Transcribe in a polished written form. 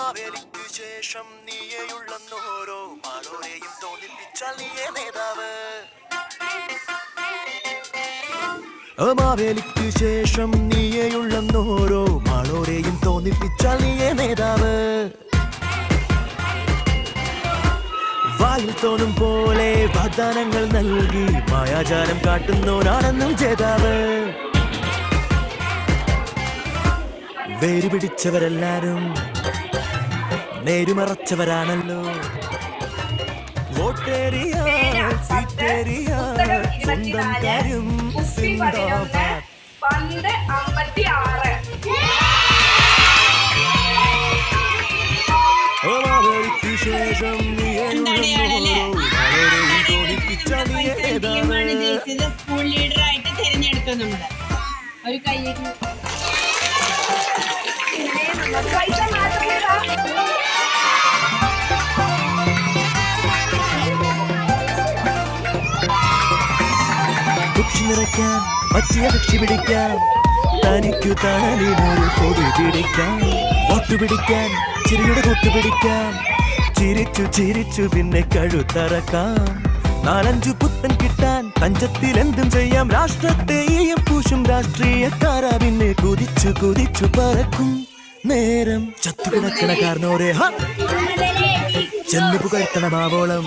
മാവേലിക്കു ശേഷം നീയെയുള്ളോരോ മാളോരെയും തോന്നിപ്പിച്ചാൽ നീയേ നേതാവ്. മാവേലിക്കു ശേഷം നീയെയുള്ളോരോ മാളോരെയും തോന്നിപ്പിച്ചാൽ നീയേ നേതാവ്. വായിൽ തോന്നും പോലെ വാഗ്ദാനങ്ങൾ നൽകി മായാജാലം കാട്ടുന്നോരാണെന്നും ജേതാവ്. വേര് പിടിച്ചവരെല്ലാരും നേരുമറച്ചവരാണല്ലോ. വോട്ടേറിയ സീറ്റേറിയ സ്വന്തം കാര്യം സിന്ദാബാദ്. ശേഷം സ്കൂൾ ലീഡറായിട്ട് തിരഞ്ഞെടുത്തു നമ്മള്. ഒരു കയ്യേക്ക് കുക്ഷി നിറയ്ക്കാൻ പറ്റിയ കക്ഷി പിടിക്കാൻ തനിക്കു തണലിനൊരു കൊടി പിടിക്കാൻ വോട്ടു പിടിക്കാൻ ചിരിയുടെ കൊട്ടു പിടിക്കാൻ ചിരിച്ചു ചിരിച്ചു പിന്നെ കഴുത്തറക്കാം. 4-5 പുത്തൻ കിട്ടാൻ തഞ്ചത്തിൽ എന്തും ചെയ്യാം. രാഷ്ട്രത്തെയും പൂശും രാഷ്ട്രീയക്കാരാ പിന്നെ കുതിച്ചു കുതിച്ചു പറക്കും നേരം. ചത്തുകിടക്കണ കാരണോരെ ചെന്നു പുകഴ്ത്തണമാവോളം